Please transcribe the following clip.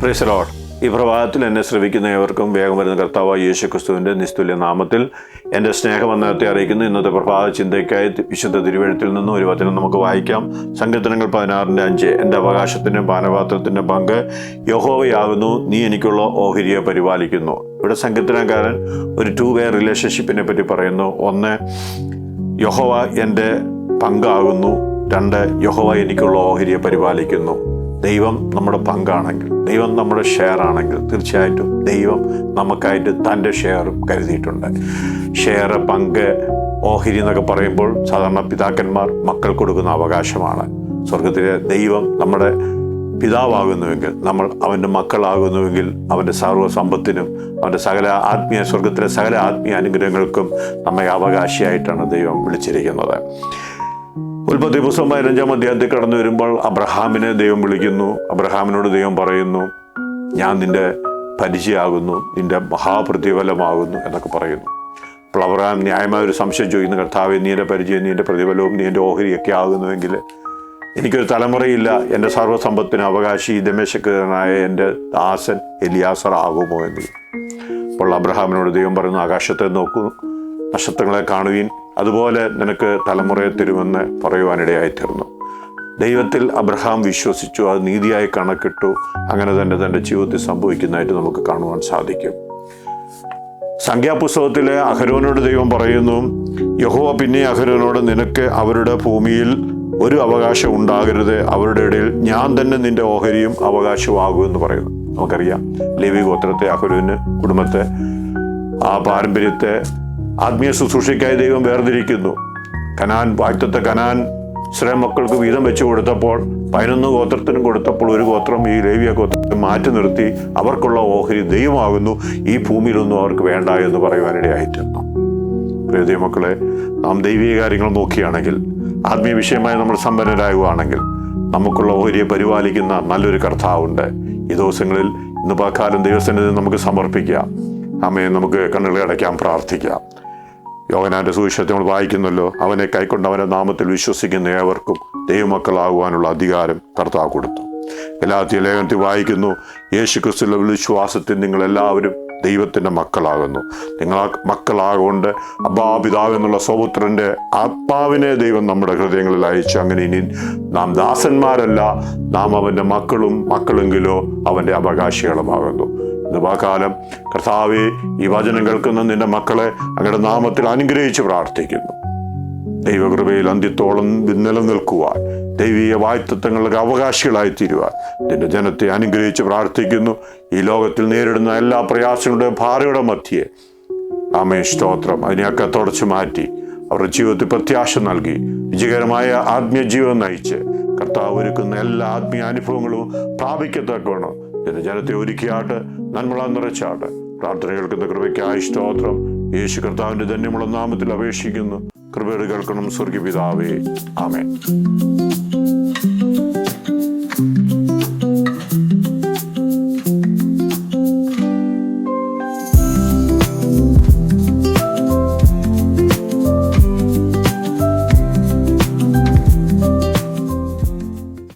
Praise the Lord. ഈ പ്രഭാതത്തിൽ എന്നെ ശ്രവിക്കുന്ന ഏവർക്കും വേഗം വരുന്ന കർത്താവായ യേശുക്രിസ്തുവിൻ്റെ നിസ്തുല്യ നാമത്തിൽ എൻ്റെ സ്നേഹവന്ദനത്തെ അറിയിക്കുന്നു. ഇന്നത്തെ പ്രഭാത ചിന്തയ്ക്കായി വിശുദ്ധ തിരുവെഴുത്തിൽ നിന്നും ഒരു വചനം നമുക്ക് വായിക്കാം. സങ്കീർത്തനങ്ങൾ 16:5. എൻ്റെ അവകാശത്തിൻ്റെ പാനപാത്രത്തിൻ്റെ പങ്ക് യഹോവയാകുന്നു, നീ എനിക്കുള്ള ഓഹരിയെ പരിപാലിക്കുന്നു. ഇവിടെ സങ്കീർത്തനക്കാരൻ ഒരു 2-way റിലേഷൻഷിപ്പിനെ പറ്റി പറയുന്നു. 1, യഹോവ എൻ്റെ പങ്കാകുന്നു. 2, യഹോവ എനിക്കുള്ള ഓഹരിയെ പരിപാലിക്കുന്നു. ദൈവം നമ്മുടെ പങ്കാണെങ്കിൽ, ദൈവം നമ്മുടെ ഷെയർ ആണെങ്കിൽ, തീർച്ചയായിട്ടും ദൈവം നമുക്കായിട്ട് തൻ്റെ ഷെയറും കരുതിയിട്ടുണ്ട്. ഷെയർ, പങ്ക്, ഓഹരി എന്നൊക്കെ പറയുമ്പോൾ സാധാരണ പിതാക്കന്മാർ മക്കൾ കൊടുക്കുന്ന അവകാശമാണ്. സ്വർഗത്തിലെ ദൈവം നമ്മുടെ പിതാവാകുന്നുവെങ്കിൽ, നമ്മൾ അവൻ്റെ മക്കളാകുന്നുവെങ്കിൽ, അവൻ്റെ സർവ്വസമ്പത്തിനും അവൻ്റെ സ്വർഗത്തിലെ സകല ആത്മീയ അനുഗ്രഹങ്ങൾക്കും നമ്മെ അവകാശിയായിട്ടാണ് ദൈവം വിളിച്ചിരിക്കുന്നത്. ഉൽപ്പത്തി പുസ്തകം 15-ാം അധ്യായത്തിൽ കടന്നു വരുമ്പോൾ അബ്രഹാമിനെ ദൈവം വിളിക്കുന്നു. അബ്രഹാമിനോട് ദൈവം പറയുന്നു, ഞാൻ നിൻ്റെ പരിചയമാകുന്നു, നിൻ്റെ മഹാപ്രതിഫലമാകുന്നു എന്നൊക്കെ പറയുന്നു. അപ്പോൾ അബ്രഹാം ന്യായമായ ഒരു സംശയം ചോദിക്കുന്നു, കർത്താവേ, നീ എൻ്റെ പരിചയം, നീ എൻ്റെ പ്രതിഫലവും, നീ എൻ്റെ ഓഹരിയൊക്കെ ആകുന്നുവെങ്കിൽ എനിക്കൊരു തലമുറയില്ല, എൻ്റെ സർവ്വസമ്പത്തിന് അവകാശി ദമേശക്കാരനായ എൻ്റെ ദാസൻ എലിയാസർ ആകുമോ എന്ന്. അപ്പോൾ അബ്രഹാമിനോട് ദൈവം പറയുന്നു, ആകാശത്തെ നോക്കൂ, നക്ഷത്രങ്ങളെ കാണുവീൻ, അതുപോലെ നിനക്ക് തലമുറയെ തരുമെന്ന് പറയുവാനിടയായിത്തീർന്നു. ദൈവത്തിൽ അബ്രഹാം വിശ്വസിച്ചു, അത് നീതിയായി കണക്കിട്ടു. അങ്ങനെ തന്നെ തൻ്റെ ജീവിതത്തിൽ സംഭവിക്കുന്നതായിട്ട് നമുക്ക് കാണുവാൻ സാധിക്കും. സംഖ്യാപുസ്തകത്തിലെ അഹരോനോട് ദൈവം പറയുന്നു, യഹോവ പിന്നെ അഹരോനോട്, നിനക്ക് അവരുടെ ഭൂമിയിൽ ഒരു അവകാശം ഉണ്ടാകരുത്, അവരുടെ ഇടയിൽ ഞാൻ തന്നെ നിന്റെ ഓഹരിയും അവകാശമാകുമെന്ന് പറയുന്നു. നമുക്കറിയാം, ലേവി ഗോത്രത്തെ, അഹരോന് കുടുംബത്തെ, ആ പാരമ്പര്യത്തെ ആത്മീയ ശുശ്രൂഷയ്ക്കായി ദൈവം വേർതിരിക്കുന്നു. വാഗ്ദത്ത കനാൻ ഇസ്രായേൽ മക്കൾക്ക് വീതം വെച്ച് കൊടുത്തപ്പോൾ 11 ഗോത്രത്തിനും കൊടുത്തപ്പോൾ ഒരു ഗോത്രം, ഈ ലേവ്യ ഗോത്രത്തെ മാറ്റി നിർത്തി അവർക്കുള്ള ഓഹരി ദൈവമാകുന്നു, ഈ ഭൂമിയിലൊന്നും അവർക്ക് വേണ്ട എന്ന് പറയുവാനിടയായിട്ടുണ്ട്. പ്രിയ മക്കളെ, നാം ദൈവീയ കാര്യങ്ങൾ നോക്കുകയാണെങ്കിൽ, ആത്മീയ വിഷയമായി നമ്മൾ സമ്പന്നരാകുകയാണെങ്കിൽ, നമുക്കുള്ള ഓഹരിയെ പരിപാലിക്കുന്ന നല്ലൊരു കർത്താവുണ്ട്. ഈ ദിവസങ്ങളിൽ ഇന്ന് പകൽക്കാലം ദൈവസന്നിധിയിൽ നമുക്ക് സമർപ്പിക്കാം. അമ്മയെ നമുക്ക് കണ്ണുകളെ അടയ്ക്കാൻ പ്രാർത്ഥിക്കാം. യോഹന്നാന്റെ സുവിശേഷത്തിൽ നമ്മൾ വായിക്കുന്നല്ലോ, അവനെ കൈക്കൊണ്ട് അവൻ്റെ നാമത്തിൽ വിശ്വസിക്കുന്ന ഏവർക്കും ദൈവമക്കളാകുവാനുള്ള അധികാരം കർത്താവ് കൊടുത്തു. ഗലാത്യ ലേഖനത്തിൽ വായിക്കുന്നു, യേശു ക്രിസ്തുവിലുള്ള വിശ്വാസത്തിൽ നിങ്ങളെല്ലാവരും ദൈവത്തിൻ്റെ മക്കളാകുന്നു. നിങ്ങൾ ആ മക്കളാകൊണ്ട് അബ്ബാ പിതാവ് എന്നുള്ള സ്വപുത്രൻ്റെ ആത്മാവിനെ ദൈവം നമ്മുടെ ഹൃദയങ്ങളിൽ അയച്ചു. അങ്ങനെ ഇനി നാം ദാസന്മാരല്ല, നാം അവൻ്റെ മക്കളെങ്കിലോ അവൻ്റെ അവകാശികളുമാകുന്നു. ഇന്ന് പകൽക്കാലം കർത്താവേ, ഈ വചനം കേൾക്കുന്ന നിന്റെ മക്കളെ അങ്ങയുടെ നാമത്തിൽ അനുഗ്രഹിച്ച് പ്രാർത്ഥിക്കുന്നു. ദൈവകൃപയിൽ അന്ത്യത്തോളം നിലനിൽക്കുവാൻ, ദൈവീയ വാഗ്ദത്തങ്ങൾക്ക് അവകാശികളായി തീരുവാൻ നിന്റെ ജനത്തെ അനുഗ്രഹിച്ച് പ്രാർത്ഥിക്കുന്നു. ഈ ലോകത്തിൽ നേരിടുന്ന എല്ലാ പ്രയാസങ്ങളുടെയും ഭാരയുടെ മധ്യേ ആമേ സ്തോത്രം, അതിനെയൊക്കെ തുടച്ചു മാറ്റി അവരുടെ ജീവിതത്തിൽ പ്രത്യാശ നൽകി വിജയകരമായ ആത്മീയ ജീവിതം നയിച്ച് കർത്താവ് ഒരുക്കുന്ന എല്ലാ ആത്മീയ അനുഭവങ്ങളും പ്രാപിക്കത്തക്കവണ്ണം നിന്റെ ജനത്തെ ഒരുക്കിയാട്ട്, നന്മളാൻ നിറച്ചാട്ട്. പ്രാർത്ഥന കേൾക്കുന്ന കൃപയ്ക്കായി സ്തോത്രം. യേശു കർത്താവിൻ്റെ ധന്യമുള്ള നാമത്തിൽ അപേക്ഷിക്കുന്നു. കൃപയോട് കേൾക്കണം സ്വർഗീയ പിതാവേ. ആമേൻ.